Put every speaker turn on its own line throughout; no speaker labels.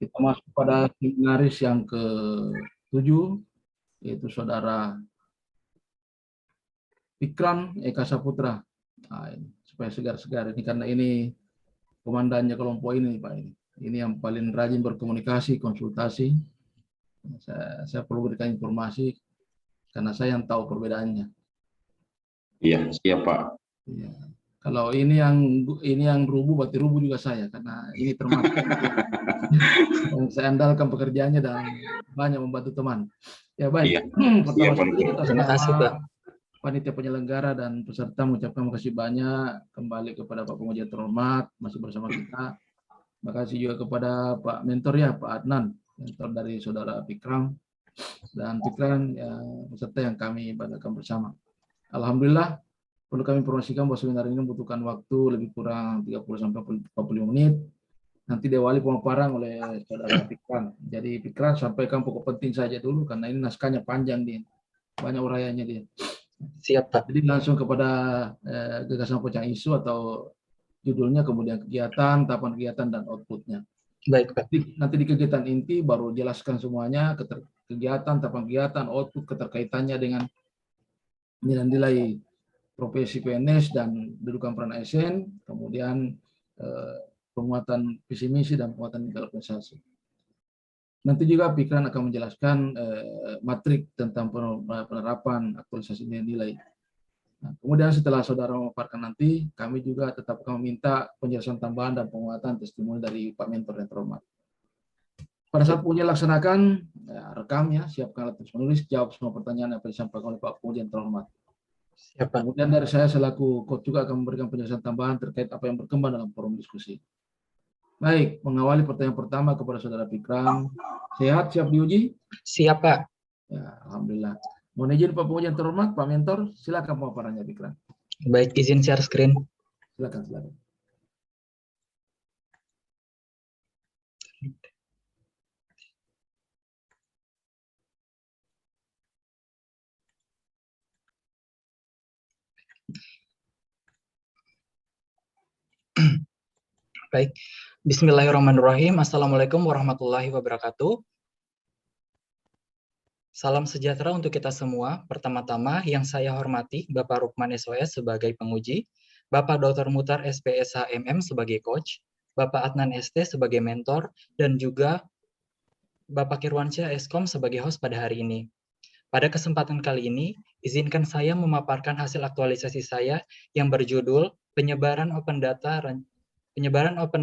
Kita masuk pada seminaris yang ke-7, yaitu Saudara Pikran Eka Saputra. Nah, ini, supaya segar-segar ini, karena ini komandannya kelompok ini, Pak. Ini yang paling rajin berkomunikasi, konsultasi. Saya perlu berikan informasi karena saya yang tahu perbedaannya.
Iya, siap Pak.
Ya. Kalau ini yang rubuh, berarti rubuh juga saya, karena ini termasuk yang saya andalkan pekerjaannya dan banyak membantu teman. Ya baik.
Iya,
Pertama
siap Pak.
sekali atas
Terima kasih, Pak.
nama panitia penyelenggara dan peserta mengucapkan terima kasih banyak kembali kepada Pak Penguji terhormat masih bersama kita. Terima kasih juga kepada Pak Mentor ya, Pak Adnan, mentor dari Saudara Pikram dan Pikran ya, peserta yang kami banggakan bersama. Alhamdulillah, perlu kami informasikan bahwa seminar ini membutuhkan waktu lebih kurang 30-45 menit. Nanti diawali pemaparan oleh Saudara Pikran. Jadi Pikran sampaikan pokok penting saja dulu, karena ini naskahnya panjang dia, banyak uraiannya dia.
Siap, Pak.
Jadi langsung kepada gagasan pecah isu atau judulnya, kemudian kegiatan, tahapan kegiatan, dan outputnya.
Baik, Pak.
Nanti di kegiatan inti baru jelaskan semuanya, kegiatan, tahapan kegiatan, output, keterkaitannya dengan nilai-nilai profesi PNS dan dudukan peran ASN, kemudian penguatan visi misi dan penguatan nilai organisasi. Nanti juga Pikran akan menjelaskan matrik tentang penerapan aktualisasi nilai. Nah, kemudian setelah saudara memaparkan nanti, kami juga tetap akan meminta penjelasan tambahan dan penguatan testimoni dari Pak Mentor yang terhormat. Pada saat pengujian laksanakan, ya, rekam ya, siapkan alat tulis menulis, jawab semua pertanyaan yang disampaikan oleh Pak Penguji yang terhormat.
Siap, Pak.
Kemudian dari saya selaku coach juga akan memberikan penjelasan tambahan terkait apa yang berkembang dalam forum diskusi. Baik, mengawali pertanyaan pertama kepada Saudara Pikran. Sehat, siap diuji?
Siap, Pak.
Ya, alhamdulillah. Mohon izin Pak Penguji yang terhormat, Pak Mentor, silakan pemaparannya Pikran.
Baik, izin share screen.
Silakan.
Baik. Bismillahirrahmanirrahim. Assalamualaikum warahmatullahi wabarakatuh. Salam sejahtera untuk kita semua. Pertama-tama yang saya hormati Bapak Rukman SOS sebagai penguji, Bapak Dr. Mutar SPSH MM sebagai coach, Bapak Adnan ST sebagai mentor, dan juga Bapak Kirwansyah Eskom sebagai host pada hari ini. Pada kesempatan kali ini, izinkan saya memaparkan hasil aktualisasi saya yang berjudul Penyebaran Open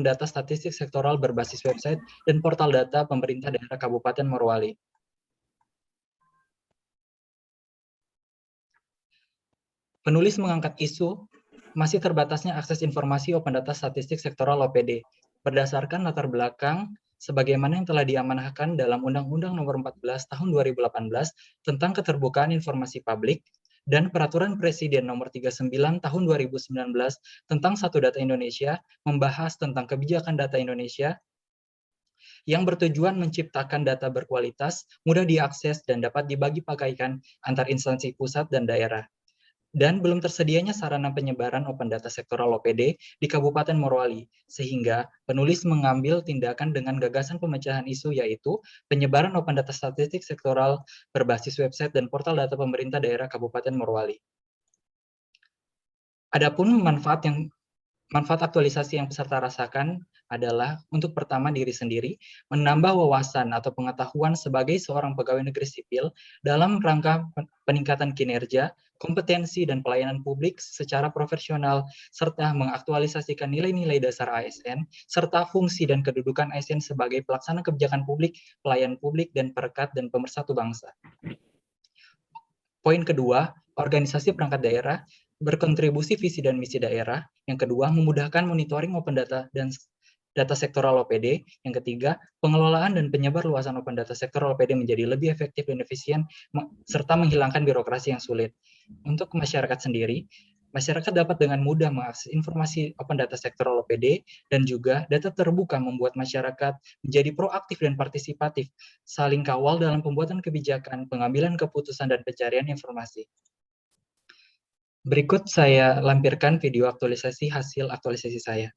Data Statistik Sektoral berbasis website dan portal data pemerintah daerah Kabupaten Morowali. Penulis mengangkat isu masih terbatasnya akses informasi open data statistik sektoral OPD berdasarkan latar belakang sebagaimana yang telah diamanahkan dalam Undang-Undang Nomor 14 Tahun 2018 tentang Keterbukaan Informasi Publik dan Peraturan Presiden Nomor 39 Tahun 2019 tentang Satu Data Indonesia membahas tentang kebijakan data Indonesia yang bertujuan menciptakan data berkualitas, mudah diakses, dan dapat dibagi pakaikan antar instansi pusat dan daerah. Dan belum tersedianya sarana penyebaran open data sektoral OPD di Kabupaten Morowali, sehingga penulis mengambil tindakan dengan gagasan pemecahan isu yaitu penyebaran open data statistik sektoral berbasis website dan portal data pemerintah daerah Kabupaten Morowali. Adapun manfaat aktualisasi yang peserta rasakan adalah untuk pertama diri sendiri, menambah wawasan atau pengetahuan sebagai seorang pegawai negeri sipil dalam rangka peningkatan kinerja, kompetensi, dan pelayanan publik secara profesional, serta mengaktualisasikan nilai-nilai dasar ASN, serta fungsi dan kedudukan ASN sebagai pelaksana kebijakan publik, pelayan publik, dan perekat dan pemersatu bangsa. Poin kedua, organisasi perangkat daerah berkontribusi visi dan misi daerah. Yang kedua, memudahkan monitoring open data dan data sektoral OPD. Yang ketiga, pengelolaan dan penyebar luasan open data sektoral OPD menjadi lebih efektif dan efisien, serta menghilangkan birokrasi yang sulit. Untuk masyarakat sendiri, masyarakat dapat dengan mudah mengakses informasi open data sektoral OPD dan juga data terbuka membuat masyarakat menjadi proaktif dan partisipatif, saling kawal dalam pembuatan kebijakan, pengambilan keputusan, dan pencarian informasi. Berikut saya lampirkan video aktualisasi hasil aktualisasi saya.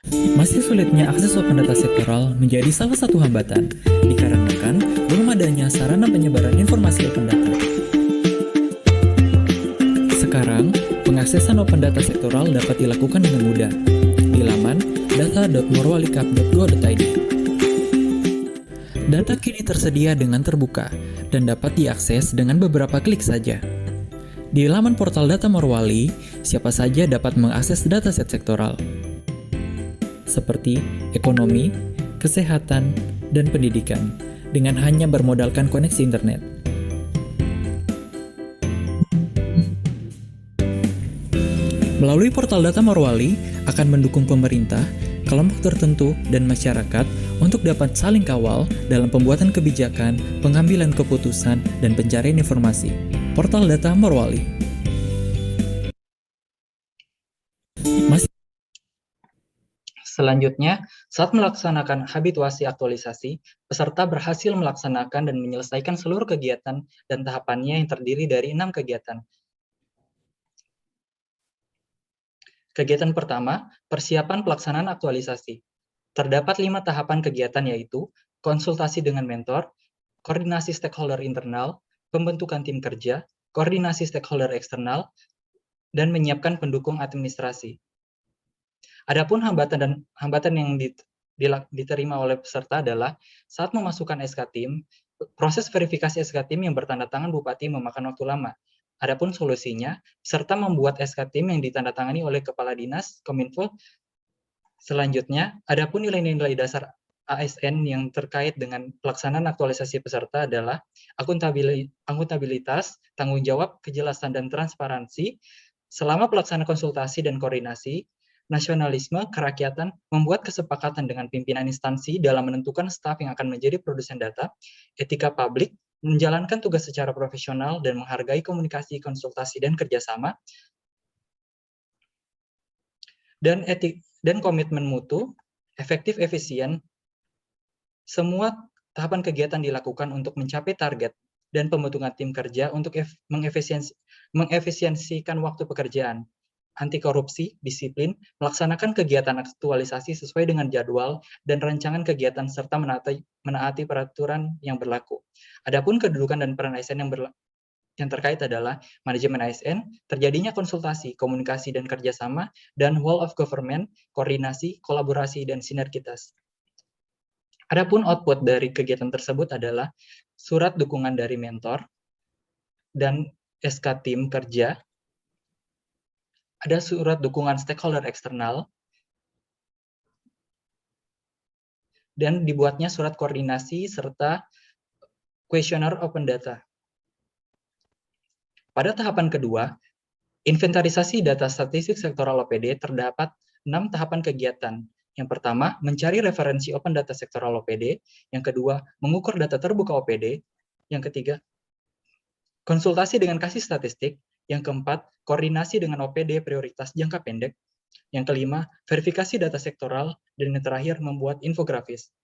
Masih sulitnya akses open data sektoral menjadi salah satu hambatan, dikarenakan belum adanya sarana penyebaran informasi open data. Sekarang, pengaksesan open data sektoral dapat dilakukan dengan mudah di laman data.morwalikap.go.id. Data kini tersedia dengan terbuka dan dapat diakses dengan beberapa klik saja. Di laman portal Data Morwali, siapa saja dapat mengakses dataset sektoral seperti ekonomi, kesehatan, dan pendidikan dengan hanya bermodalkan koneksi internet. Melalui portal Data Morwali akan mendukung pemerintah, kelompok tertentu, dan masyarakat untuk dapat saling kawal dalam pembuatan kebijakan, pengambilan keputusan, dan pencarian informasi. Portal Data Morwali.
Selanjutnya, saat melaksanakan habituasi aktualisasi, peserta berhasil melaksanakan dan menyelesaikan seluruh kegiatan dan tahapannya yang terdiri dari 6 kegiatan. Kegiatan pertama, persiapan pelaksanaan aktualisasi. Terdapat 5 tahapan kegiatan yaitu konsultasi dengan mentor, koordinasi stakeholder internal, pembentukan tim kerja, koordinasi stakeholder eksternal, dan menyiapkan pendukung administrasi. Adapun hambatan yang diterima oleh peserta adalah saat memasukkan SK tim, proses verifikasi SK tim yang bertanda tangan Bupati memakan waktu lama. Adapun solusinya, peserta membuat SK tim yang ditandatangani oleh Kepala Dinas Kominfo. Selanjutnya, adapun nilai-nilai dasar ASN yang terkait dengan pelaksanaan aktualisasi peserta adalah akuntabilitas, tanggung jawab, kejelasan, dan transparansi selama pelaksanaan konsultasi dan koordinasi, nasionalisme, kerakyatan, membuat kesepakatan dengan pimpinan instansi dalam menentukan staf yang akan menjadi produsen data, etika publik, menjalankan tugas secara profesional dan menghargai komunikasi, konsultasi, dan kerjasama, dan komitmen mutu, efektif, efisien. Semua tahapan kegiatan dilakukan untuk mencapai target dan pembentukan tim kerja untuk mengefisiensikan waktu pekerjaan, anti korupsi, disiplin, melaksanakan kegiatan aktualisasi sesuai dengan jadwal dan rancangan kegiatan serta menaati peraturan yang berlaku. Adapun kedudukan dan peran ASN yang terkait adalah manajemen ASN, terjadinya konsultasi, komunikasi, dan kerjasama, dan whole of government, koordinasi, kolaborasi, dan sinergitas. Adapun output dari kegiatan tersebut adalah surat dukungan dari mentor dan SK tim kerja, ada surat dukungan stakeholder eksternal, dan dibuatnya surat koordinasi serta kuesioner open data. Pada tahapan kedua, inventarisasi data statistik sektoral OPD terdapat 6 tahapan kegiatan. Yang pertama, mencari referensi open data sektoral OPD. Yang kedua, mengukur data terbuka OPD. Yang ketiga, konsultasi dengan kasih statistik. Yang keempat, koordinasi dengan OPD prioritas jangka pendek. Yang kelima, verifikasi data sektoral. Dan yang terakhir, membuat infografis.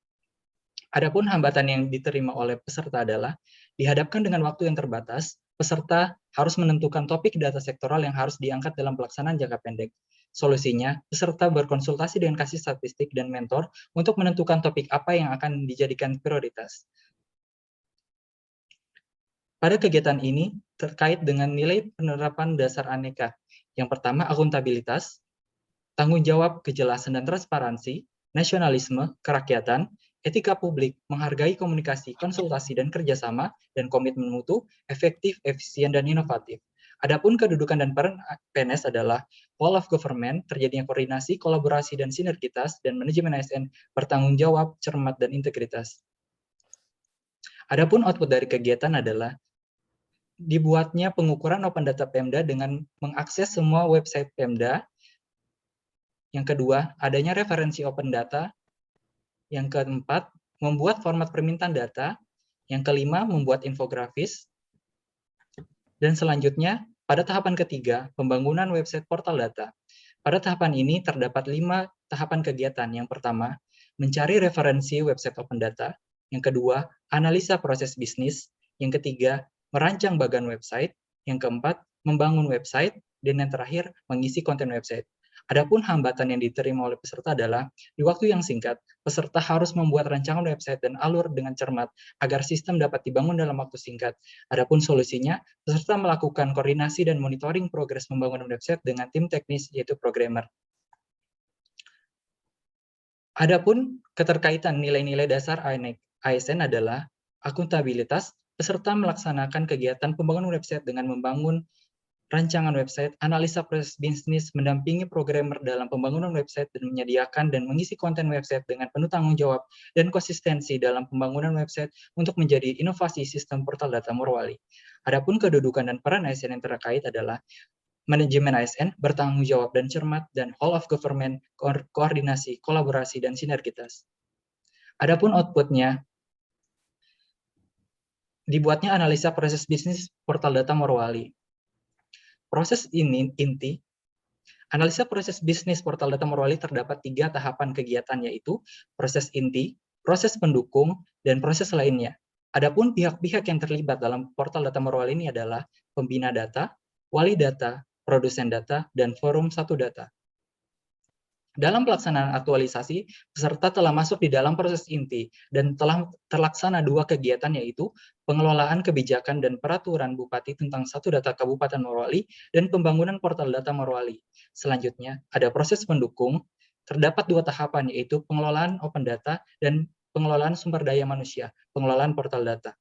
Adapun hambatan yang diterima oleh peserta adalah, dihadapkan dengan waktu yang terbatas, peserta harus menentukan topik data sektoral yang harus diangkat dalam pelaksanaan jangka pendek. Solusinya, peserta berkonsultasi dengan kasih statistik dan mentor untuk menentukan topik apa yang akan dijadikan prioritas. Pada kegiatan ini terkait dengan nilai penerapan dasar aneka. Yang pertama, akuntabilitas, tanggung jawab, kejelasan, dan transparansi, nasionalisme, kerakyatan, etika publik, menghargai komunikasi, konsultasi, dan kerjasama, dan komitmen mutu, efektif, efisien, dan inovatif. Adapun kedudukan dan peran PNS adalah whole of government, terjadinya koordinasi, kolaborasi, dan sinergitas, dan manajemen ASN bertanggung jawab, cermat, dan integritas. Adapun output dari kegiatan adalah dibuatnya pengukuran open data Pemda dengan mengakses semua website Pemda. Yang kedua, adanya referensi open data. Yang keempat, membuat format permintaan data. Yang kelima, membuat infografis. Dan selanjutnya, pada tahapan ketiga, pembangunan website portal data. Pada tahapan ini terdapat 5 tahapan kegiatan. Yang pertama, mencari referensi website open data. Yang kedua, analisa proses bisnis. Yang ketiga, merancang bagan website. Yang keempat, membangun website. Dan yang terakhir, mengisi konten website. Adapun hambatan yang diterima oleh peserta adalah di waktu yang singkat, peserta harus membuat rancangan website dan alur dengan cermat agar sistem dapat dibangun dalam waktu singkat. Adapun solusinya, peserta melakukan koordinasi dan monitoring progres pembangunan website dengan tim teknis yaitu programmer. Adapun keterkaitan nilai-nilai dasar ASN adalah akuntabilitas, peserta melaksanakan kegiatan pembangunan website dengan membangun rancangan website, analisa proses bisnis, mendampingi programmer dalam pembangunan website, dan menyediakan dan mengisi konten website dengan penuh tanggung jawab dan konsistensi dalam pembangunan website untuk menjadi inovasi sistem portal data Morowali. Adapun kedudukan dan peran ASN yang terkait adalah manajemen ASN, bertanggung jawab dan cermat, dan whole of government, koordinasi, kolaborasi, dan sinergitas. Adapun outputnya, dibuatnya analisa proses bisnis portal data Morowali. Proses ini inti, analisa proses bisnis portal data Morowali terdapat 3 tahapan kegiatan, yaitu proses inti, proses pendukung, dan proses lainnya. Adapun pihak-pihak yang terlibat dalam portal data Morowali ini adalah pembina data, wali data, produsen data, dan forum satu data. Dalam pelaksanaan aktualisasi, peserta telah masuk di dalam proses inti dan telah terlaksana 2 kegiatan, yaitu pengelolaan kebijakan dan peraturan Bupati tentang satu data Kabupaten Morowali dan pembangunan portal data Morowali. Selanjutnya, ada proses pendukung, terdapat 2 tahapan, yaitu pengelolaan open data dan pengelolaan sumber daya manusia, pengelolaan portal data.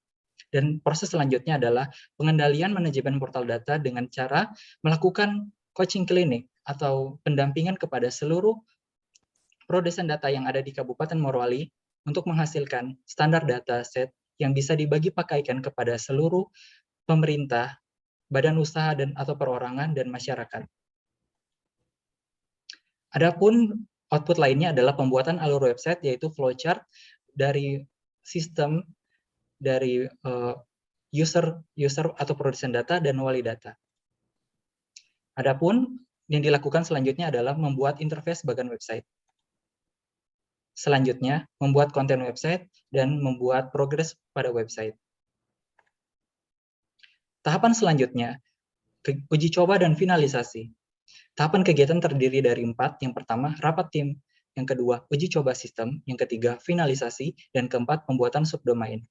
Dan proses selanjutnya adalah pengendalian manajemen portal data dengan cara melakukan coaching klinik atau pendampingan kepada seluruh produsen data yang ada di Kabupaten Morowali untuk menghasilkan standar data set yang bisa dibagi pakaikan kepada seluruh pemerintah, badan usaha dan atau perorangan dan masyarakat. Adapun output lainnya adalah pembuatan alur website, yaitu flowchart dari sistem dari user atau produsen data dan wali data. Adapun yang dilakukan selanjutnya adalah membuat interface bagian website. Selanjutnya, membuat konten website dan membuat progres pada website. Tahapan selanjutnya, uji coba dan finalisasi. Tahapan kegiatan terdiri dari 4. Yang pertama, rapat tim. Yang kedua, uji coba sistem. Yang ketiga, finalisasi. Dan keempat, pembuatan subdomain.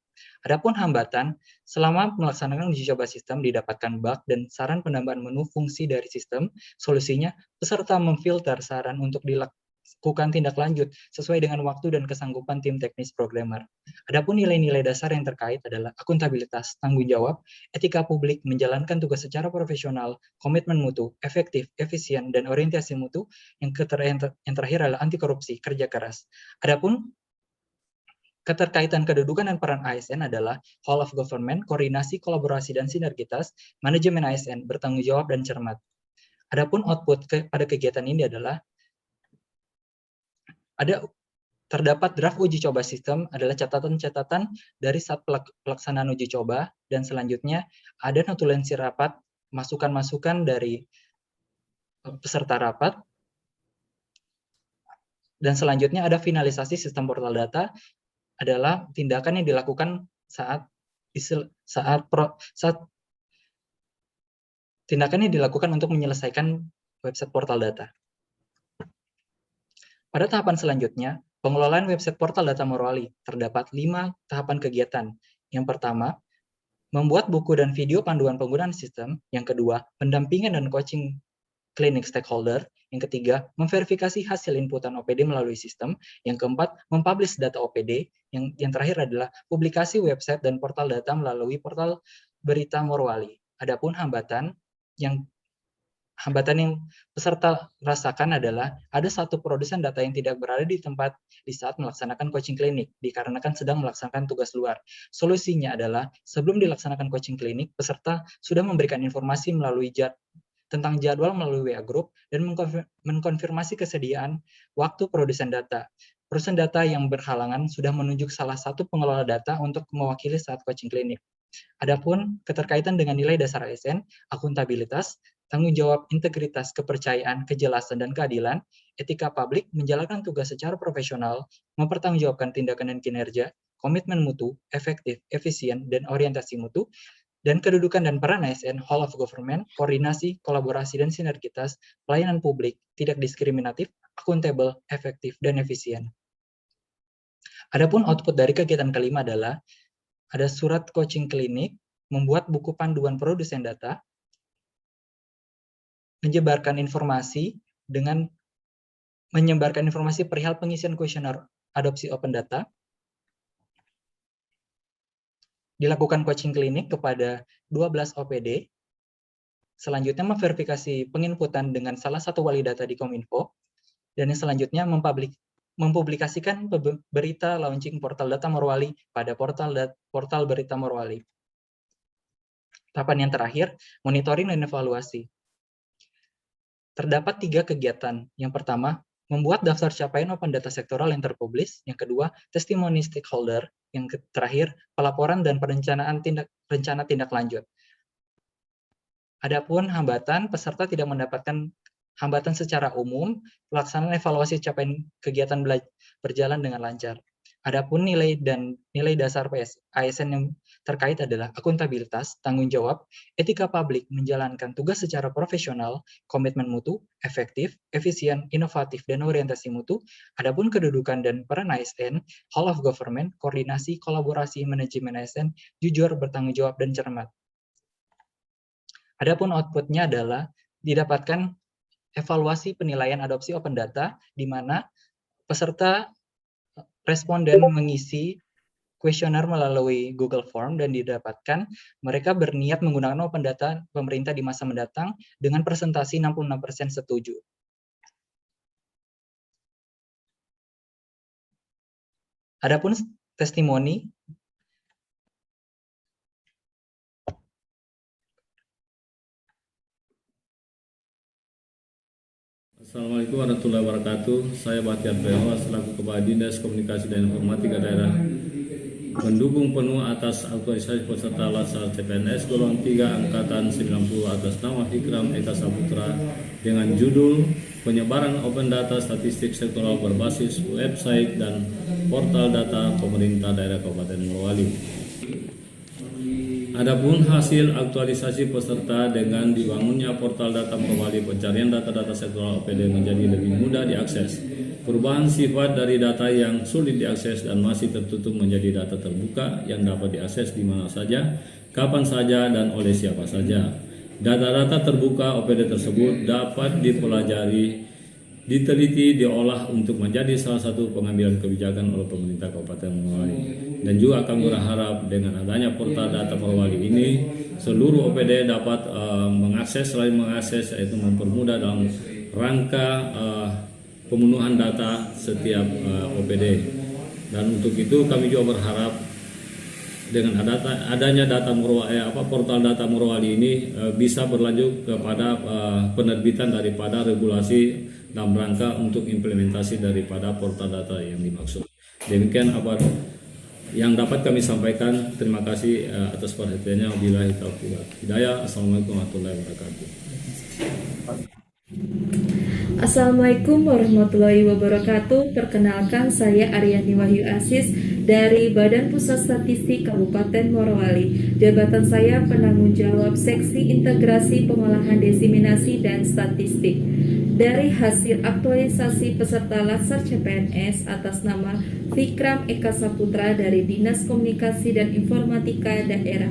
Adapun hambatan, selama melaksanakan uji coba sistem didapatkan bug dan saran penambahan menu fungsi dari sistem. Solusinya, peserta memfilter saran untuk dilakukan tindak lanjut sesuai dengan waktu dan kesanggupan tim teknis programmer. Adapun nilai-nilai dasar yang terkait adalah akuntabilitas, tanggung jawab, etika publik, menjalankan tugas secara profesional, komitmen mutu, efektif, efisien, dan orientasi mutu. Yang terakhir adalah anti korupsi, kerja keras. Adapun keterkaitan kedudukan dan peran ASN adalah whole of government, koordinasi, kolaborasi, dan sinergitas, manajemen ASN, bertanggung jawab dan cermat. Adapun output pada kegiatan ini adalah terdapat draft uji coba sistem adalah catatan-catatan dari saat pelaksanaan uji coba, dan selanjutnya ada notulensi rapat, masukan-masukan dari peserta rapat, dan selanjutnya ada finalisasi sistem portal data adalah tindakan yang dilakukan tindakan yang dilakukan untuk menyelesaikan website portal data. Pada tahapan selanjutnya, pengelolaan website portal data Morowali, terdapat 5 tahapan kegiatan. Yang pertama, membuat buku dan video panduan penggunaan sistem. Yang kedua, pendampingan dan coaching klinik stakeholder. Yang ketiga, memverifikasi hasil inputan OPD melalui sistem. Yang keempat, mempublish data OPD. Yang terakhir adalah publikasi website dan portal data melalui portal berita Morowali. Adapun hambatan yang peserta rasakan adalah ada satu produsen data yang tidak berada di tempat di saat melaksanakan coaching klinik dikarenakan sedang melaksanakan tugas luar. Solusinya adalah sebelum dilaksanakan coaching klinik, peserta sudah memberikan informasi tentang jadwal melalui WA Group dan mengkonfirmasi kesediaan waktu produsen data. Produsen data yang berhalangan sudah menunjuk salah satu pengelola data untuk mewakili saat coaching klinik. Adapun keterkaitan dengan nilai dasar ASN, akuntabilitas, tanggung jawab, integritas, kepercayaan, kejelasan, dan keadilan, etika publik, menjalankan tugas secara profesional, mempertanggungjawabkan tindakan dan kinerja, komitmen mutu, efektif, efisien, dan orientasi mutu, Dan kedudukan dan peran ASN, whole of government, koordinasi, kolaborasi, dan sinergitas, pelayanan publik, tidak diskriminatif, akuntabel, efektif, dan efisien. Adapun output dari kegiatan kelima adalah ada surat coaching klinik, membuat buku panduan produsen data, menyebarkan informasi perihal pengisian kuesioner adopsi open data, dilakukan coaching klinik kepada 12 OPD, selanjutnya memverifikasi penginputan dengan salah satu wali data di Kominfo, dan yang selanjutnya mempublikasikan berita launching portal data Morowali pada portal berita Morowali. Tahapan yang terakhir, monitoring dan evaluasi. Terdapat 3 kegiatan. Yang pertama, membuat daftar capaian open data sektoral yang terpublis. Yang kedua, testimoni stakeholder. Yang terakhir, pelaporan dan perencanaan rencana tindak lanjut. Adapun hambatan, peserta tidak mendapatkan hambatan secara umum, pelaksanaan evaluasi capaian kegiatan berjalan dengan lancar. Adapun nilai dasar ASN yang terkait adalah akuntabilitas, tanggung jawab, etika publik, menjalankan tugas secara profesional, komitmen mutu, efektif, efisien, inovatif, dan orientasi mutu. Adapun kedudukan dan peran ASN, whole of government, koordinasi, kolaborasi, manajemen ASN, jujur, bertanggung jawab, dan cermat. Adapun outputnya adalah didapatkan evaluasi penilaian adopsi open data, di mana peserta responden mengisi kuesioner melalui Google Form dan didapatkan mereka berniat menggunakan open data pemerintah di masa mendatang dengan presentasi 66% setuju. Adapun testimoni,
Assalamualaikum warahmatullahi wabarakatuh. Saya Bahtiar Bewa selaku Kepala Dinas Komunikasi dan Informatika Daerah mendukung penuh atas aktualisasi peserta Latsar CPNS golongan 3 angkatan 90 atas nama Ikram Eka Saputra dengan judul penyebaran open data statistik sektoral berbasis website dan portal data pemerintah daerah Kabupaten Morowali. Adapun hasil aktualisasi peserta dengan dibangunnya portal data Morowali, pencarian data-data sektoral OPD menjadi lebih mudah diakses. Perubahan sifat dari data yang sulit diakses dan masih tertutup menjadi data terbuka yang dapat diakses di mana saja, kapan saja, dan oleh siapa saja. Data-data terbuka OPD tersebut dapat dipelajari, diteliti, diolah untuk menjadi salah satu pengambilan kebijakan oleh pemerintah Kabupaten Morowali. Dan juga kami berharap dengan adanya portal data Morowali ini, seluruh OPD dapat selain mengakses, yaitu mempermudah dalam rangka pemenuhan data setiap OPD. Dan untuk itu kami juga berharap dengan adanya portal data Morowali ini bisa berlanjut kepada penerbitan daripada regulasi dalam rangka untuk implementasi daripada portal data yang dimaksud. Demikian apa yang dapat kami sampaikan. Terima kasih atas perhatiannya. Wabillahi taufiq wal hidayah. Assalamualaikum warahmatullahi wabarakatuh.
Assalamualaikum warahmatullahi wabarakatuh. Perkenalkan, saya Aryani Wahyu Asis dari Badan Pusat Statistik Kabupaten Morowali. Jabatan saya penanggung jawab Seksi Integrasi Pengolahan Diseminasi dan Statistik. Dari hasil aktualisasi peserta Latsar CPNS atas nama Ikram Eka Saputra dari Dinas Komunikasi dan Informatika Daerah,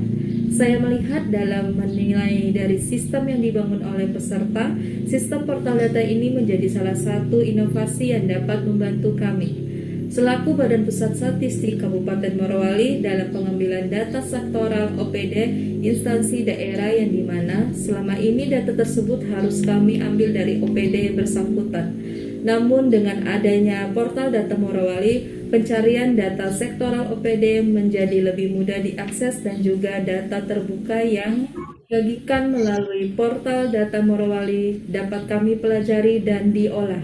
saya melihat dalam menilai dari sistem yang dibangun oleh peserta, sistem portal data ini menjadi salah satu inovasi yang dapat membantu kami selaku Badan Pusat Statistik Kabupaten Morowali dalam pengambilan data sektoral OPD instansi daerah, yang dimana selama ini data tersebut harus kami ambil dari OPD bersangkutan. Namun dengan adanya portal data Morowali, pencarian data sektoral OPD menjadi lebih mudah diakses dan juga data terbuka yang dibagikan melalui portal data Morowali dapat kami pelajari dan diolah.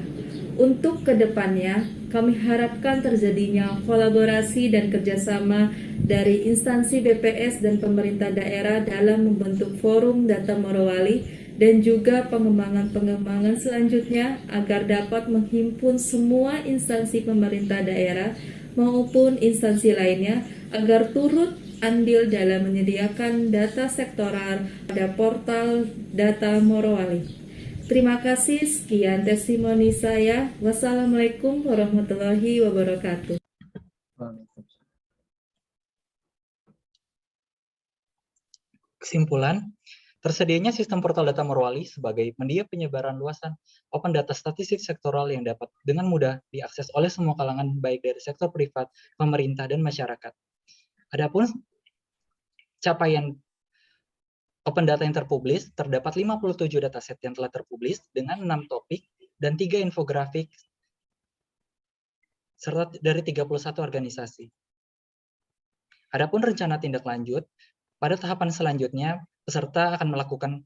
Untuk kedepannya, kami harapkan terjadinya kolaborasi dan kerjasama dari instansi BPS dan pemerintah daerah dalam membentuk forum data Morowali dan juga pengembangan selanjutnya agar dapat menghimpun semua instansi pemerintah daerah maupun instansi lainnya agar turut andil dalam menyediakan data sektoral pada portal data Morowali. Terima kasih, sekian testimoni saya. Wassalamualaikum warahmatullahi wabarakatuh.
Kesimpulan, tersedianya sistem portal data Morowali sebagai media penyebaran luasan open data statistik sektoral yang dapat dengan mudah diakses oleh semua kalangan baik dari sektor privat, pemerintah, dan masyarakat. Adapun capaian open data yang terpublis, terdapat 57 dataset yang telah terpublis dengan 6 topik dan 3 infografik serta dari 31 organisasi. Adapun rencana tindak lanjut, pada tahapan selanjutnya, peserta akan melakukan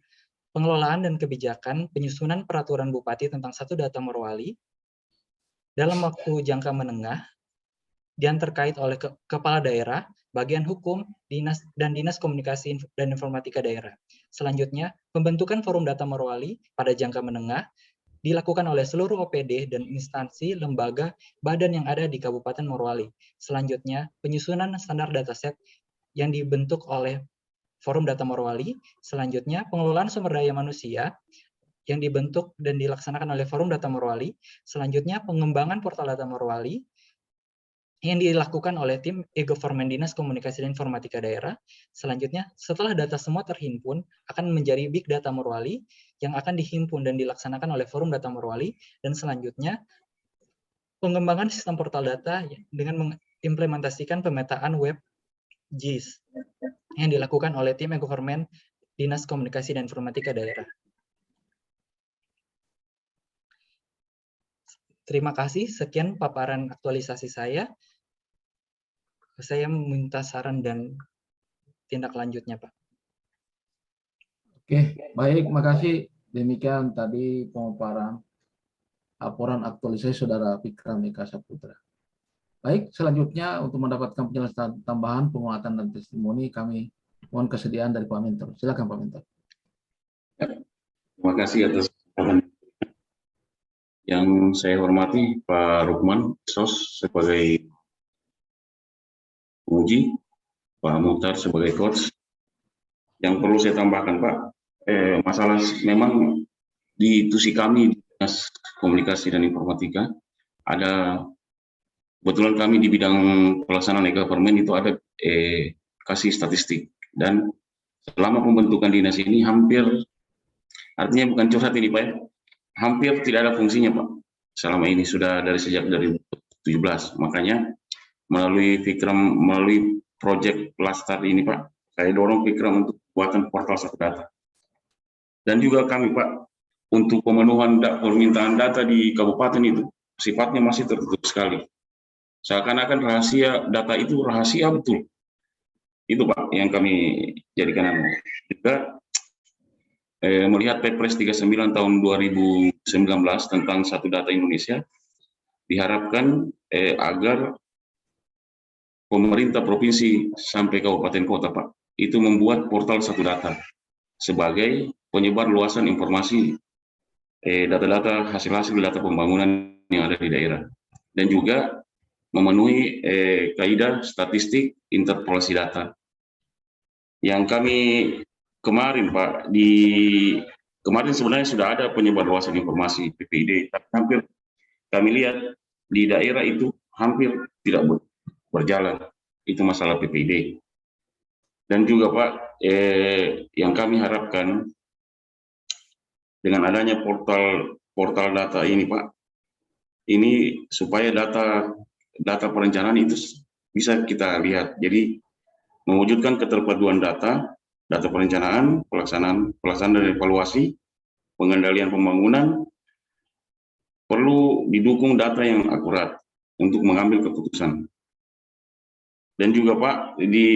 pengelolaan dan kebijakan penyusunan peraturan Bupati tentang satu data Morowali dalam waktu jangka menengah dan terkait oleh Kepala Daerah, Bagian Hukum, Dinas Komunikasi dan Informatika Daerah. Selanjutnya, pembentukan Forum Data Morowali pada jangka menengah dilakukan oleh seluruh OPD dan instansi, lembaga, badan yang ada di Kabupaten Morowali. Selanjutnya, penyusunan standar dataset yang dibentuk oleh Forum Data Morowali. Selanjutnya, pengelolaan sumber daya manusia yang dibentuk dan dilaksanakan oleh Forum Data Morowali. Selanjutnya, pengembangan portal data Morowali yang dilakukan oleh tim e-government Dinas Komunikasi dan Informatika Daerah. Selanjutnya, setelah data semua terhimpun, akan menjadi Big Data Morowali yang akan dihimpun dan dilaksanakan oleh Forum Data Morowali. Dan selanjutnya, pengembangan sistem portal data dengan mengimplementasikan pemetaan web JIS yang dilakukan oleh tim e-government Dinas Komunikasi dan Informatika Daerah. Terima kasih, sekian paparan aktualisasi saya. Saya meminta saran dan tindak lanjutnya, Pak.
Oke, baik, makasih. Demikian tadi pemaparan laporan aktualisasi Saudara Fikram Eka Saputra. Baik, selanjutnya untuk mendapatkan penjelasan tambahan, penguatan dan testimoni, kami mohon kesediaan dari Pak Mentor. Silakan Pak Mentor.
Terima kasih atas kesempatan. Yang saya hormati Pak Rukman SOS sebagai penguji, Pak Muhtar sebagai coach. Yang perlu saya tambahkan Pak, masalah memang di tusi kami di Dinas Komunikasi dan Informatika ada, kebetulan kami di bidang pelaksanaan e-government itu ada kasih statistik, dan selama pembentukan dinas ini hampir, artinya bukan curhat ini Pak ya, hampir tidak ada fungsinya Pak selama ini, sudah sejak 2017. Makanya melalui Fikram, melalui proyek Lastar ini Pak, saya dorong Fikram untuk buatan portal satu data. Dan juga kami Pak, untuk pemenuhan permintaan data di kabupaten itu sifatnya masih tertutup sekali. Seakan-akan rahasia, data itu rahasia betul. Itu Pak yang kami jadikan. Juga melihat Perpres 39 tahun 2019 tentang Satu Data Indonesia, diharapkan agar pemerintah provinsi sampai kabupaten kota Pak, itu membuat portal Satu Data sebagai penyebar luasan informasi data-data hasil-hasil data pembangunan yang ada di daerah, dan juga memenuhi kaidah statistik interpolasi data. Yang kami kemarin Pak, kemarin sebenarnya sudah ada penyebar luasan informasi PPID, tapi hampir kami lihat di daerah itu hampir tidak berjalan, itu masalah PPID. Dan juga Pak, yang kami harapkan dengan adanya portal data ini Pak, ini supaya data perencanaan itu bisa kita lihat. Jadi mewujudkan keterpaduan data perencanaan, pelaksanaan dan evaluasi, pengendalian pembangunan, perlu didukung data yang akurat untuk mengambil keputusan. Dan juga Pak, di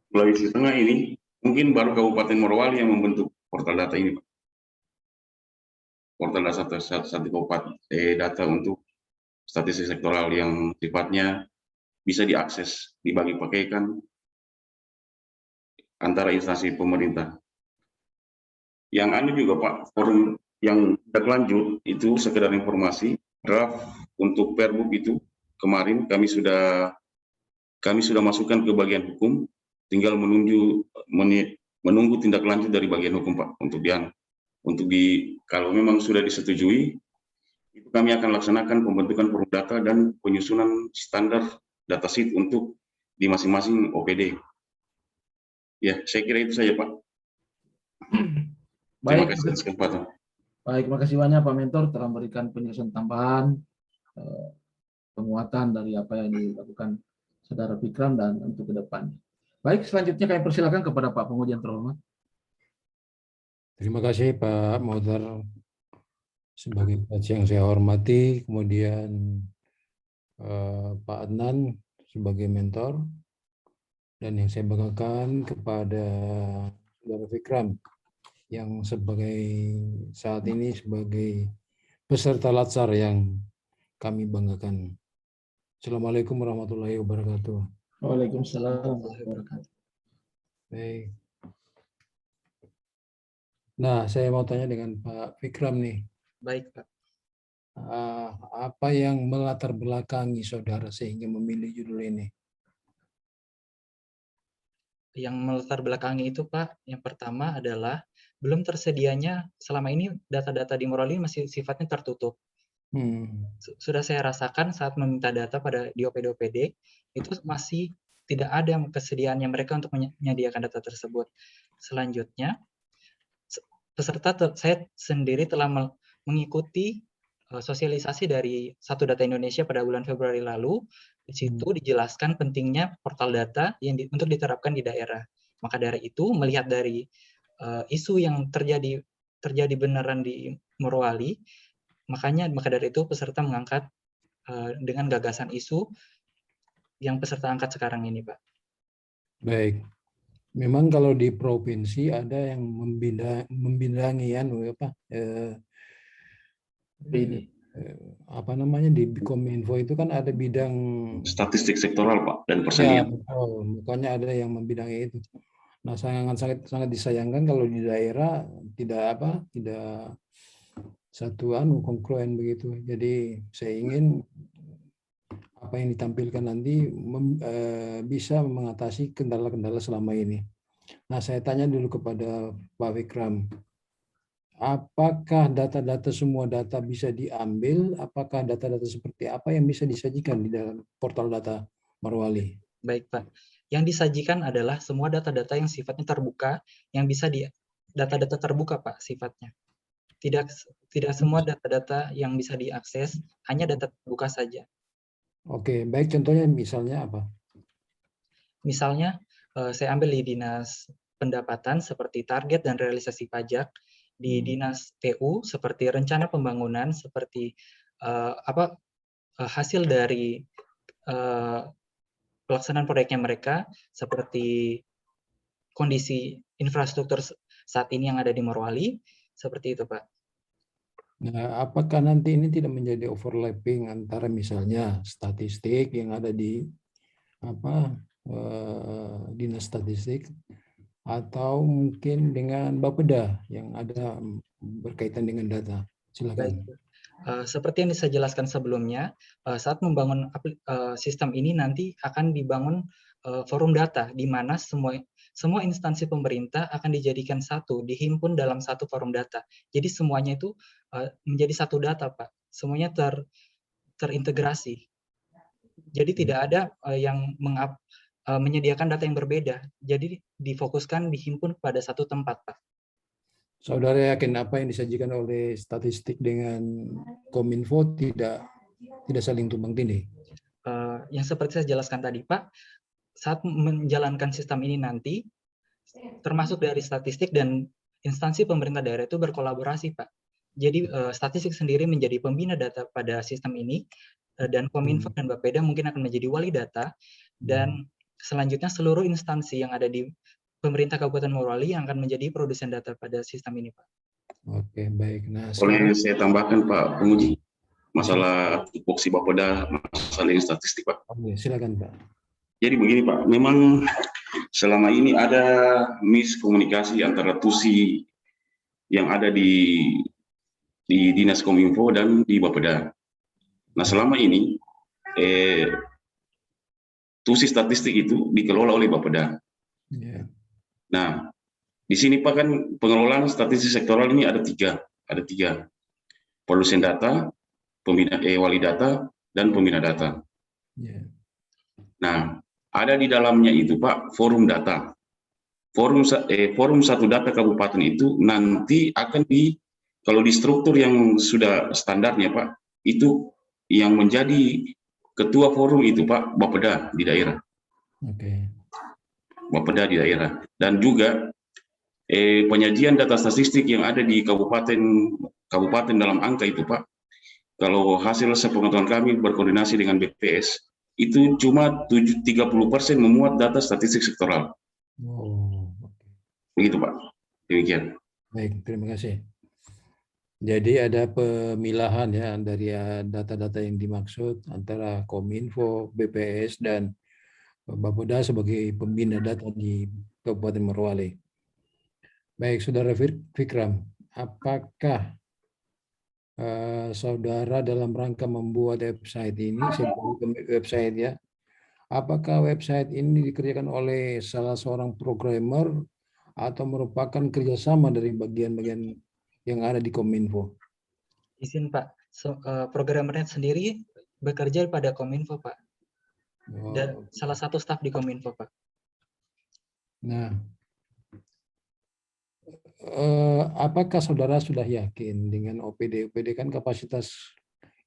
Sulawesi Tengah ini mungkin baru Kabupaten Morowali yang membentuk portal data ini Pak. Portal data satu kabupaten, data untuk statistik sektoral yang sifatnya bisa diakses, dibagi pakaikan antara instansi pemerintah. Yang anu juga Pak, forum yang tidak lanjut itu sekedar informasi, draft untuk Perbup itu kemarin kami sudah kami sudah masukkan ke bagian hukum, tinggal menunggu tindak lanjut dari bagian hukum, Pak, kalau memang sudah disetujui, itu kami akan laksanakan pembentukan forum data dan penyusunan standar datasheet untuk di masing-masing OPD. Ya, saya kira itu saja, Pak. Terima
Baik,
kasih atas kesempatan.
baik, makasih banyak Pak Mentor telah memberikan penjelasan tambahan, penguatan dari apa yang dilakukan Saudara Fikram dan untuk ke depan. Baik, selanjutnya kami persilakan kepada Pak Penguji yang terhormat.
Terima kasih Pak Motor sebagai yang saya hormati, kemudian Pak Adnan sebagai mentor, dan yang saya banggakan kepada Saudara Fikram yang saat ini sebagai peserta latsar yang kami banggakan. Assalamualaikum warahmatullahi wabarakatuh.
Waalaikumsalam warahmatullahi wabarakatuh.
Baik. Nah, saya mau tanya dengan Pak Fikram nih.
Baik, Pak.
Apa yang melatar belakangi saudara sehingga memilih judul ini?
Yang melatar belakangi itu, Pak, yang pertama adalah belum tersedianya selama ini data-data di Morowali masih sifatnya tertutup. Sudah saya rasakan saat meminta data di OPD-OPD, itu masih tidak ada kesediaannya mereka untuk menyediakan data tersebut. Selanjutnya, saya sendiri telah mengikuti sosialisasi dari Satu Data Indonesia pada bulan Februari lalu. Di situ dijelaskan pentingnya portal data untuk diterapkan di daerah. Maka dari itu, melihat dari isu yang terjadi beneran di Morowali, maka dari itu peserta mengangkat dengan gagasan isu yang peserta angkat sekarang ini, Pak. Baik.
Memang kalau di provinsi ada yang membidangi di Kominfo itu kan ada bidang
statistik sektoral, Pak, dan persediaan.
Ya, makanya ada yang membidangi itu. Nah, sangat disayangkan kalau di daerah tidak konkluen begitu. Jadi saya ingin apa yang ditampilkan nanti bisa mengatasi kendala-kendala selama ini. Nah, saya tanya dulu kepada Pak Fikram, apakah semua data bisa diambil? Apakah data-data seperti apa yang bisa disajikan di dalam portal data Morowali?
Baik, Pak. Yang disajikan adalah semua data-data yang sifatnya terbuka, yang bisa data-data terbuka, Pak, sifatnya. Tidak semua data-data yang bisa diakses, hanya data terbuka saja.
Oke, baik, contohnya misalnya apa?
Misalnya, saya ambil di Dinas Pendapatan seperti target dan realisasi pajak, di Dinas TU seperti rencana pembangunan, seperti hasil dari pelaksanaan proyeknya mereka, seperti kondisi infrastruktur saat ini yang ada di Morowali, seperti itu, Pak.
Nah, apakah nanti ini tidak menjadi overlapping antara misalnya statistik yang ada di Dinas Statistik atau mungkin dengan Bapeda yang ada berkaitan dengan data? Silakan.
Baik. Seperti yang saya jelaskan sebelumnya, saat membangun sistem ini nanti akan dibangun forum data di mana semua instansi pemerintah akan dijadikan dihimpun dalam satu forum data. Jadi semuanya itu menjadi satu data, Pak. Semuanya terintegrasi. Jadi tidak ada yang menyediakan data yang berbeda. Jadi difokuskan, dihimpun pada satu tempat, Pak.
Saudara yakin apa yang disajikan oleh statistik dengan Kominfo tidak saling tumbang tindih?
Yang seperti saya jelaskan tadi, Pak, saat menjalankan sistem ini nanti, termasuk dari statistik dan instansi pemerintah daerah itu berkolaborasi, Pak. Jadi statistik sendiri menjadi pembina data pada sistem ini, dan Kominfo dan Bapeda mungkin akan menjadi wali data, dan selanjutnya seluruh instansi yang ada di pemerintah Kabupaten Morowali yang akan menjadi produsen data pada sistem ini, Pak.
Oke, baik. Nah,
boleh saya tambahkan, Pak Penguji, masalah tupoksi Bapeda, masalah statistik, Pak.
Oke, silakan, Pak.
Jadi begini, Pak, memang selama ini ada miskomunikasi antara TUSI yang ada di Dinas Kominfo dan di Bapeda. Nah, selama ini TUSI statistik itu dikelola oleh Bapeda.
Ya.
Nah, di sini Pak kan pengelolaan statistik sektoral ini ada tiga, produsen data, wali data, dan pembina data.
Ya.
Nah, ada di dalamnya itu Pak forum data. Forum satu data kabupaten itu nanti akan kalau di struktur yang sudah standarnya Pak, itu yang menjadi ketua forum itu Pak Bapeda di daerah.
Oke.
Bapeda di daerah. Dan juga penyajian data statistik yang ada di kabupaten dalam angka itu Pak. Kalau hasil sepengetahuan kami berkoordinasi dengan BPS, itu cuma 30% memuat data statistik sektoral.
Oh, oke.
Begitu Pak. Demikian.
Baik, terima kasih. Jadi ada pemilahan ya dari data-data yang dimaksud antara Kominfo, BPS, dan Bapeda sebagai pembina data di Kabupaten Morowali. Baik, Saudara Fikram, apakah saudara dalam rangka membuat website ini, website ya, apakah website ini dikerjakan oleh salah seorang programmer atau merupakan kerjasama dari bagian-bagian yang ada di Kominfo?
Izin Pak, programmernya sendiri bekerja pada Kominfo Pak. Dan salah satu staf di Kominfo Pak.
Nah, apakah saudara sudah yakin dengan OPD? OPD kan kapasitas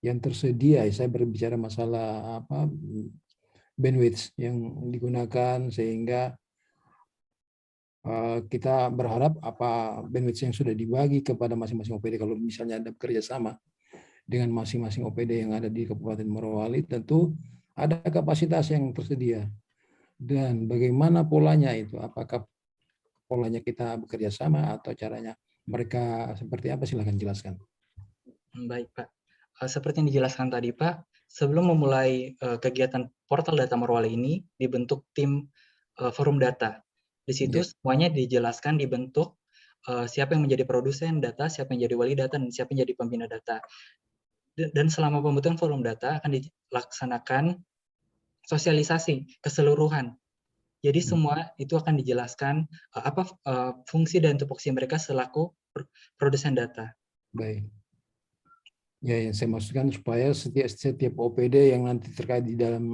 yang tersedia. Saya berbicara masalah bandwidth yang digunakan, sehingga kita berharap apa bandwidth yang sudah dibagi kepada masing-masing OPD, kalau misalnya ada kerjasama dengan masing-masing OPD yang ada di Kabupaten Morowali, tentu ada kapasitas yang tersedia. Dan bagaimana polanya itu? Apakah polanya kita bekerja sama atau caranya mereka seperti apa? Silakan jelaskan.
Baik Pak, seperti yang dijelaskan tadi Pak, sebelum memulai kegiatan portal data Morowali ini dibentuk tim forum data. Di situ semuanya dijelaskan, dibentuk siapa yang menjadi produsen data, siapa yang jadi wali data, dan siapa yang jadi pembina data. Dan selama pembentukan forum data akan dilaksanakan sosialisasi keseluruhan. Jadi semua itu akan dijelaskan apa fungsi dan tupoksi mereka selaku produsen data.
Baik. Ya, yang saya maksudkan supaya setiap OPD yang nanti terkait di dalam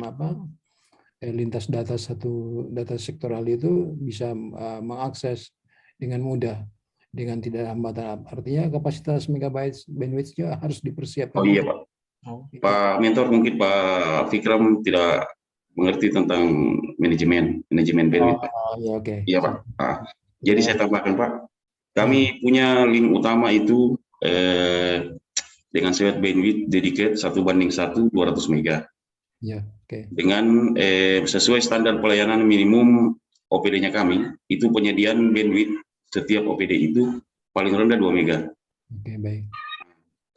lintas data data sektoral itu bisa mengakses dengan mudah, dengan tidak hambatan. Artinya kapasitas megabyte bandwidth-nya harus dipersiapkan.
Oh iya Pak. Pak Mentor, mungkin Pak Fikram tidak mengerti tentang manajemen bandwidth Pak.
Ya, oke.
Iya Pak. Jadi saya tambahkan Pak, kami punya link utama itu dengan sewa bandwidth dedicated 1:1 200 mega.
Ya, oke.
Dengan sesuai standar pelayanan minimum OPD-nya kami, itu penyediaan bandwidth setiap OPD itu paling rendah 2 mega.
Oke, baik.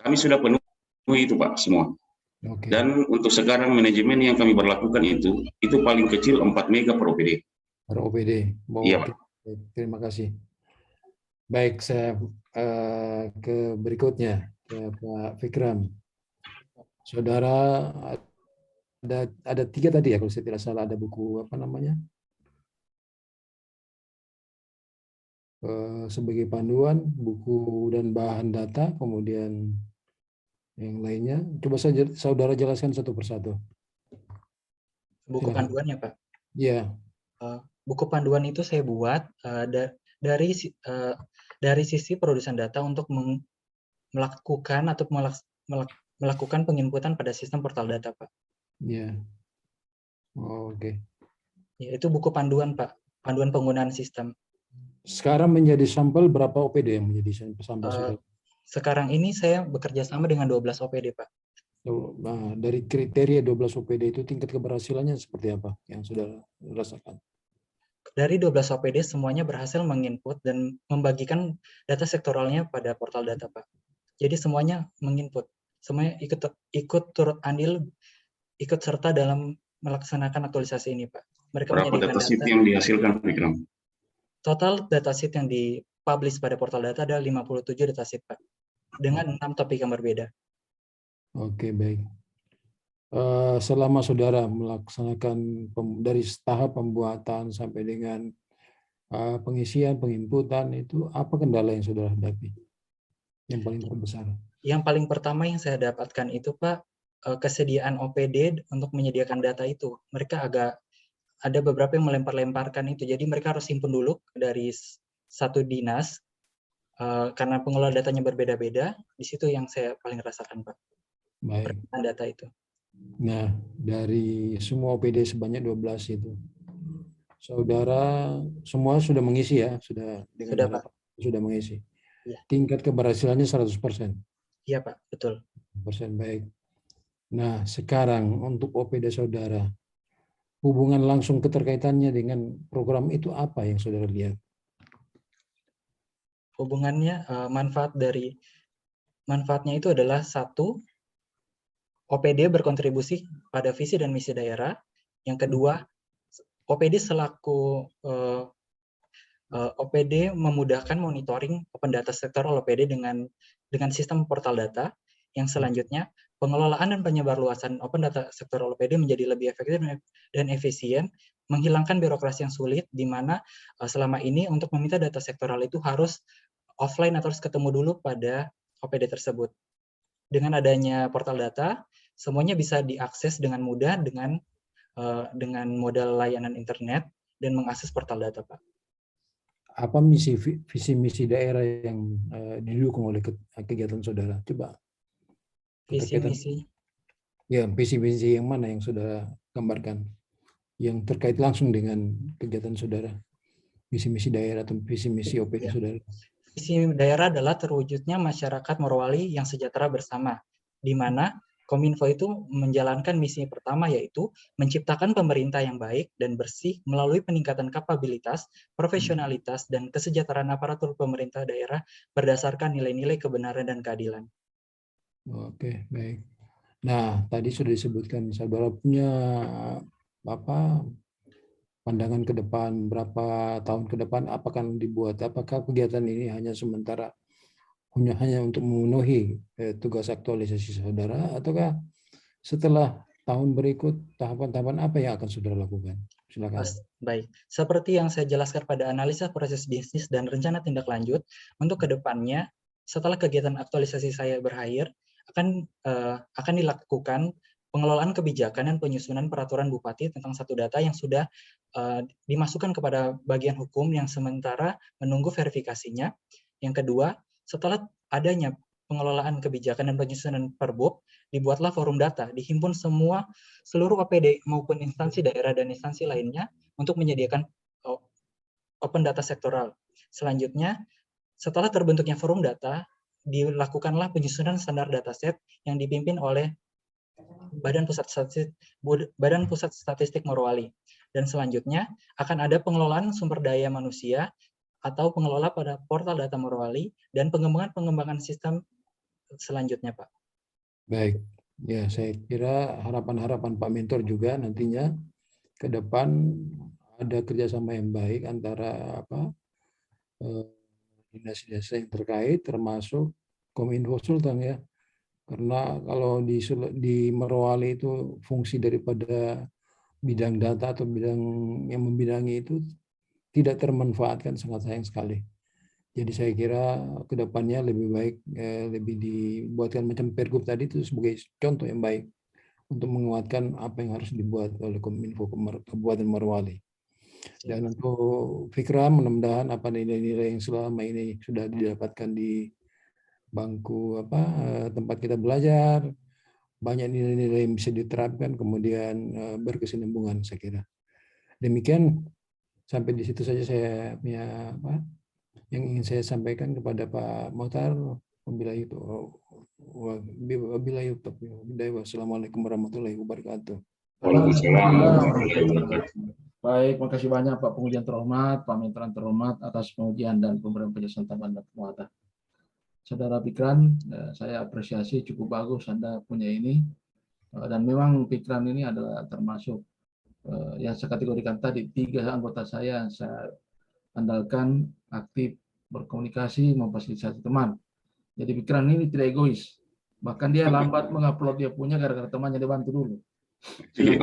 Kami sudah penuhi itu Pak semua.
Oke.
Dan untuk sekarang manajemen yang kami berlakukan itu paling kecil 4 mega per OPD.
Per OPD.
Iya Pak.
Terima kasih. Baik, saya ke berikutnya, ke Pak Fikram. Saudara ada 3 tadi ya, kalau saya tidak salah, ada buku sebagai panduan, buku dan bahan data, kemudian yang lainnya. Coba saja saudara jelaskan satu persatu.
Buku panduannya Pak?
Iya.
Buku panduan itu saya buat dari sisi produsen data untuk melakukan atau melakukan penginputan pada sistem portal data Pak.
Iya. Oke.
Ya, itu buku panduan Pak, panduan penggunaan sistem.
Sekarang menjadi sampel berapa OPD yang menjadi sampel?
Sekarang ini saya bekerja sama dengan 12 OPD Pak.
Nah, dari kriteria 12 OPD itu tingkat keberhasilannya seperti apa yang sudah rasakan?
Dari 12 OPD semuanya berhasil menginput dan membagikan data sektoralnya pada portal data Pak. Jadi semuanya menginput, semuanya ikut turut andil, ikut serta dalam melaksanakan aktualisasi ini Pak. Mereka
berapa dataset yang dihasilkan Fikram?
Total dataset yang dipublish pada portal data ada 57 dataset Pak, dengan 6 topik yang berbeda.
Oke, baik. selama saudara melaksanakan dari tahap pembuatan sampai dengan pengisian, penginputan, itu apa kendala yang saudara hadapi yang paling terbesar?
Yang paling pertama yang saya dapatkan itu Pak, kesediaan OPD untuk menyediakan data itu. Mereka agak ada beberapa yang melempar-lemparkan itu. Jadi mereka harus himpun dulu dari satu dinas, karena pengelola datanya berbeda-beda. Di situ yang saya paling rasakan Pak,
Baik.
data itu.
Nah, dari semua OPD sebanyak 12 itu, saudara semua sudah mengisi ya? Sudah dengan
Sudah, Pak.
Sudah mengisi.
Ya.
Tingkat keberhasilannya 100%.
Iya Pak, betul.
Baik. Nah, sekarang untuk OPD saudara, hubungan langsung keterkaitannya dengan program itu apa yang saudara lihat?
Hubungannya, manfaatnya itu adalah satu, OPD berkontribusi pada visi dan misi daerah. Yang kedua, OPD selaku OPD memudahkan monitoring open data sektoral OPD dengan sistem portal data. Yang selanjutnya, pengelolaan dan penyebarluasan open data sektoral OPD menjadi lebih efektif dan efisien, menghilangkan birokrasi yang sulit, di mana selama ini untuk meminta data sektoral itu harus offline atau harus ketemu dulu pada OPD tersebut. Dengan adanya portal data, semuanya bisa diakses dengan mudah dengan modal layanan internet dan mengakses portal data, Pak.
Apa visi misi daerah yang didukung oleh kegiatan saudara? Coba.
Visi misi.
Ya, visi misi yang mana yang saudara gambarkan? Yang terkait langsung dengan kegiatan saudara? Visi misi daerah atau visi misi OPD saudara?
Visi daerah adalah terwujudnya masyarakat Morowali yang sejahtera bersama, di mana Kominfo itu menjalankan misi pertama, yaitu menciptakan pemerintah yang baik dan bersih melalui peningkatan kapabilitas, profesionalitas, dan kesejahteraan aparatur pemerintah daerah berdasarkan nilai-nilai kebenaran dan keadilan.
Oke, baik. Nah, tadi sudah disebutkan saudara punya pandangan ke depan, berapa tahun ke depan apakah kegiatan ini hanya sementara, hanya untuk memenuhi tugas aktualisasi saudara, ataukah setelah tahun berikut tahapan-tahapan apa yang akan saudara lakukan? Silakan.
Baik, seperti yang saya jelaskan pada analisa proses bisnis dan rencana tindak lanjut, untuk kedepannya setelah kegiatan aktualisasi saya berakhir, akan dilakukan pengelolaan kebijakan dan penyusunan peraturan Bupati tentang satu data yang sudah dimasukkan kepada bagian hukum yang sementara menunggu verifikasinya. Yang kedua, setelah adanya pengelolaan kebijakan dan penyusunan Perbup, dibuatlah forum data, dihimpun seluruh OPD maupun instansi daerah dan instansi lainnya untuk menyediakan open data sektoral. Selanjutnya, setelah terbentuknya forum data, dilakukanlah penyusunan standar dataset yang dipimpin oleh Badan Pusat Statistik Morowali. Dan selanjutnya akan ada pengelolaan sumber daya manusia atau pengelola pada portal data Morowali dan pengembangan sistem selanjutnya, Pak.
Baik, ya saya kira harapan Pak juga nantinya ke depan ada kerjasama yang baik antara dinas-dinas yang terkait, termasuk Kominfo Sultan ya. Karena kalau di Morowali itu fungsi daripada bidang data atau bidang yang membidangi itu tidak termanfaatkan, sangat sayang sekali. Jadi saya kira kedepannya lebih baik lebih dibuatkan macam Pergub tadi itu sebagai contoh yang baik untuk menguatkan apa yang harus dibuat oleh Kominfo Kabupaten Morowali. Dan untuk Fikra, mudah-mudahan apa nilai-nilai yang selama ini sudah didapatkan di bangku tempat kita belajar, banyak nilai-nilai yang bisa diterapkan, kemudian berkesinambungan saya kira. Demikian sampai di situ saja saya punya yang ingin saya sampaikan kepada Pak Mohtar. Wassalamualaikum warahmatullahi wabarakatuh.
Waalaikumsalam warahmatullahi wabarakatuh.
Baik, makasih banyak Pak Pengujian terhormat, Pak Mentoran terhormat atas pengujian dan pemberian penjelasan tambahan dan penguatan. Saudara Fikran, saya apresiasi cukup bagus Anda punya ini. Dan memang Fikran ini adalah termasuk yang saya kategorikan tadi, 3 anggota saya andalkan, aktif, berkomunikasi, memfasilitasi teman. Jadi Fikran ini tidak egois. Bahkan dia lambat mengupload dia punya gara-gara temannya dia bantu dulu.
Iya.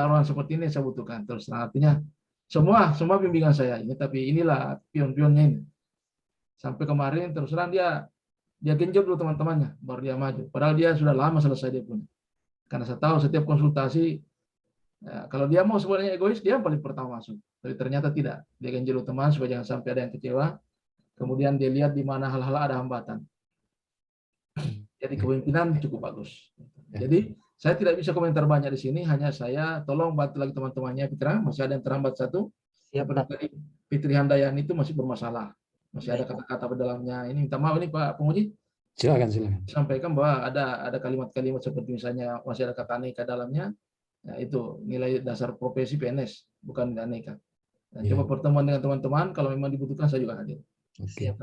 Orang seperti ini saya butuhkan. Terus terang, artinya semua bimbingan saya ini, tapi inilah pion-pionnya ini. Sampai kemarin terus terang dia genjot dulu teman-temannya, baru dia maju. Padahal dia sudah lama selesai dia punya. Karena saya tahu setiap konsultasi, ya, kalau dia mau sebenarnya egois, dia yang paling pertama masuk. Tapi ternyata tidak. Dia genjot dulu teman supaya jangan sampai ada yang kecewa. Kemudian dia lihat di mana hal-hal ada hambatan. Jadi kepemimpinan cukup bagus. Jadi saya tidak bisa komentar banyak di sini, hanya saya tolong bantu lagi teman-temannya Fitra, masih ada yang terhambat satu.
Siap,
Seperti
Pak.
tadi Fitri Handayani itu masih bermasalah. Masih ada kata-kata di dalamnya. Ini minta maaf ini Pak Penguji.
Silakan.
Sampaikan bahwa ada kalimat-kalimat seperti misalnya masih ada kata aneka dalamnya. Nah, itu nilai dasar profesi PNS, bukan aneka. Nah,
Ya.
coba pertemuan dengan teman-teman, kalau memang dibutuhkan saya juga hadir.
Oke. Ya.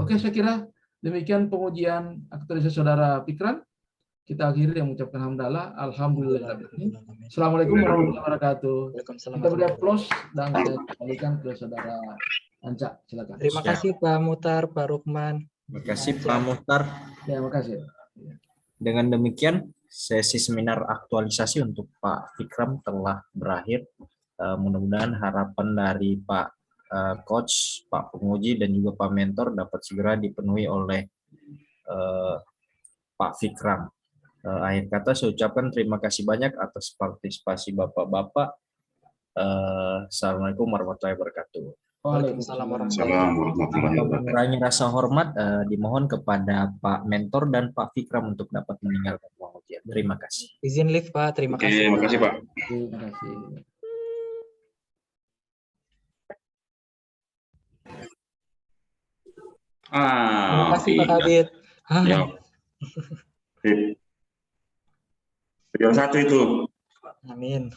Oke, saya kira demikian pengujian aktualisasi saudara Fikran. Kita akhiri dengan mengucapkan hamdalah, alhamdulillah. Assalamualaikum warahmatullahi wabarakatuh.
Waalaikumsalam.
Kita beri aplaus dan saya kembalikan ke saudara Anca, silakan.
Terima kasih Pak Muhtar, Pak Rukman.
Terima kasih Pak Muhtar.
Ya, makasih.
Dengan demikian, sesi seminar aktualisasi untuk Pak Fikram telah berakhir. Mudah-mudahan harapan dari Pak Coach, Pak Penguji, dan juga Pak Mentor dapat segera dipenuhi oleh Pak Fikram. Akhir kata saya ucapkan terima kasih banyak atas partisipasi Bapak-Bapak. Assalamualaikum warahmatullahi wabarakatuh.
Waalaikumsalam warahmatullahi
Assalamualaikum warahmatullahi wabarakatuh.
Mengurangi rasa hormat, dimohon kepada Pak Mentor dan Pak Fikram untuk dapat meninggalkan ruang ujian. Terima kasih.
Izin live Pak, terima
Oke,
kasih.
terima kasih Pak.
Terima kasih.
Terima kasih Pak
Iya.
Kabit.
Ya. Yang satu itu.
Amin.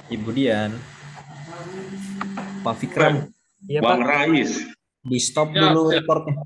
Ibu Dian, Pak Fikram,
Iya Pak.
Bang Rais.
di stop
Ya,
dulu
ya.
rekornya.